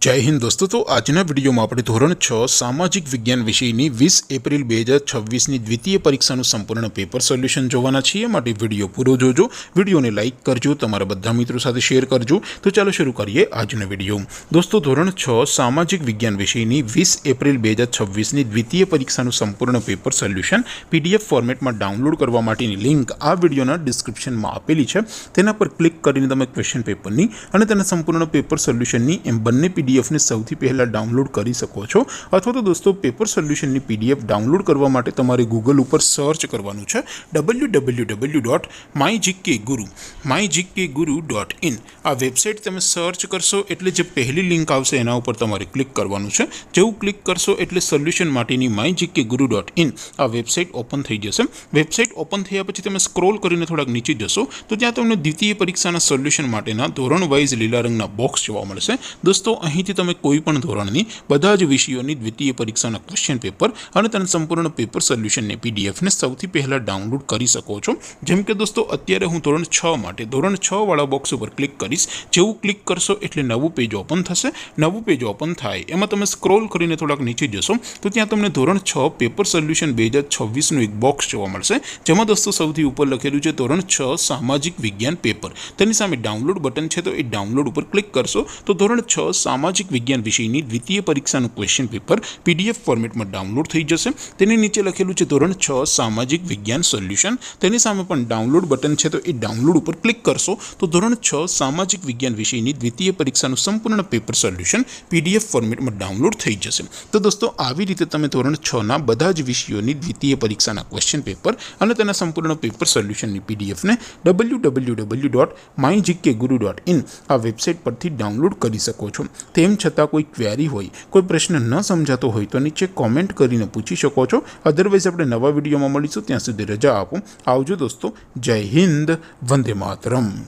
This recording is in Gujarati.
जय हिंद दोस्तों। तो आजना विडियो में આપણે ધોરણ 6 સામાજિક વિજ્ઞાન વિષયની 20 એપ્રિલ 2026ની દ્વિતીય પરીક્ષાનું સંપૂર્ણ પેપર સોલ્યુશન જોવાના છીએ। માટે વિડિયો પૂરો જોજો, વિડિયોને લાઈક કરજો, તમારા બધા મિત્રો સાથે શેર કરજો। તો ચાલો શરૂ કરીએ આજનો વિડિયો। દોસ્તો ધોરણ 6 સામાજિક વિજ્ઞાન વિષયની 20 એપ્રિલ 2026ની દ્વિતીય પરીક્ષાનું સંપૂર્ણ પેપર સોલ્યુશન પીડીએફ ફોર્મેટમાં ડાઉનલોડ કરવા માટેની લિંક આ વિડિયોના ડિસ્ક્રિપ્શનમાં આપેલી છે। તેના પર ક્લિક કરીને તમે ક્વેશ્ચન પેપરની અને તેના સંપૂર્ણ પેપર સોલ્યુશનની એમ બંને पीडीएफ ने સૌથી પહેલા ડાઉનલોડ કરી શકો છો। અથવા તો દોસ્તો પેપર સોલ્યુશનની પીડીએફ ડાઉનલોડ કરવા માટે તમારે ગૂગલ ઉપર સર્ચ કરવાનું છે www.mygkguru.in। આ વેબસાઇટ તમે સર્ચ કરશો એટલે જે પહેલી લિંક આવશે એના ઉપર તમારે ક્લિક કરવાનું છે। જેવું ક્લિક કરશો એટલે સોલ્યુશન માટેની mygkguru.in આ વેબસાઇટ ઓપન થઈ જશે। વેબસાઇટ ઓપન થયા પછી તમે સ્ક્રોલ કરીને થોડાક નીચે જશો તો ત્યાં તમને દ્વિતીય પરીક્ષાના સોલ્યુશન માટેના ધોરણ વાઇઝ લીલા રંગના બોક્સ જોવા મળશે। દોસ્તો અહીંથી તમે કોઈપણ ધોરણની બધા જ વિષયોની દ્વિતીય પરીક્ષાના ક્વેશ્ચન પેપર અને તેના સંપૂર્ણ પેપર સોલ્યુશનની પીડીએફને સૌથી પહેલાં ડાઉનલોડ કરી શકો છો। જેમ કે દોસ્તો અત્યારે હું ધોરણ 6 માટે ધોરણ 6 વાળા બોક્સ ઉપર ક્લિક કરીશ। જેવું ક્લિક કરશો એટલે નવું પેજ ઓપન થશે। નવું પેજ ઓપન થાય એમાં તમે સ્ક્રોલ કરીને થોડાક નીચે જશો તો ત્યાં તમને ધોરણ 6 પેપર સોલ્યુશન 2026નું એક બોક્સ જોવા મળશે। જેમાં દોસ્તો સૌથી ઉપર લખેલું છે ધોરણ 6 સામાજિક વિજ્ઞાન પેપર। તેની સામે ડાઉનલોડ બટન છે તો એ ડાઉનલોડ ઉપર ક્લિક કરશો તો ધોરણ 6 સામાજિક વિજ્ઞાન વિષયની દ્વિતીય પરીક્ષાનું ક્વેશ્ચન પેપર પીડીએફ ફોર્મેટમાં ડાઉનલોડ થઈ જશે। તેની નીચે લખેલું છે ધોરણ 6 સામાજિક વિજ્ઞાન સોલ્યુશન। તેની સામે પણ ડાઉનલોડ બટન છે તો એ ડાઉનલોડ ઉપર ક્લિક કરશો તો ધોરણ 6 સામાજિક વિજ્ઞાન વિષયની દ્વિતીય પરીક્ષાનું સંપૂર્ણ પેપર સોલ્યુશન પીડીએફ ફોર્મેટમાં ડાઉનલોડ થઈ જશે। તો દોસ્તો આવી રીતે તમે ધોરણ 6 ના બધા જ વિષયોની દ્વિતીય પરીક્ષાના ક્વેશ્ચન પેપર અને તેના સંપૂર્ણ પેપર સોલ્યુશનની પીડીએફને www.mygkguru.in આ વેબસાઇટ પરથી ડાઉનલોડ કરી શકો છો। તેમ છતાં કોઈ ક્વેરી હોય, કોઈ પ્રશ્ન ન સમજાતો હોય તો નીચે કોમેન્ટ કરીને પૂછી શકો છો। અધરવાઇઝ આપણે નવા વિડીયોમાં મળીશું, ત્યાં સુધી રજા આપો। આવજો દોસ્તો, જય હિન્દ, વંદે માતરમ।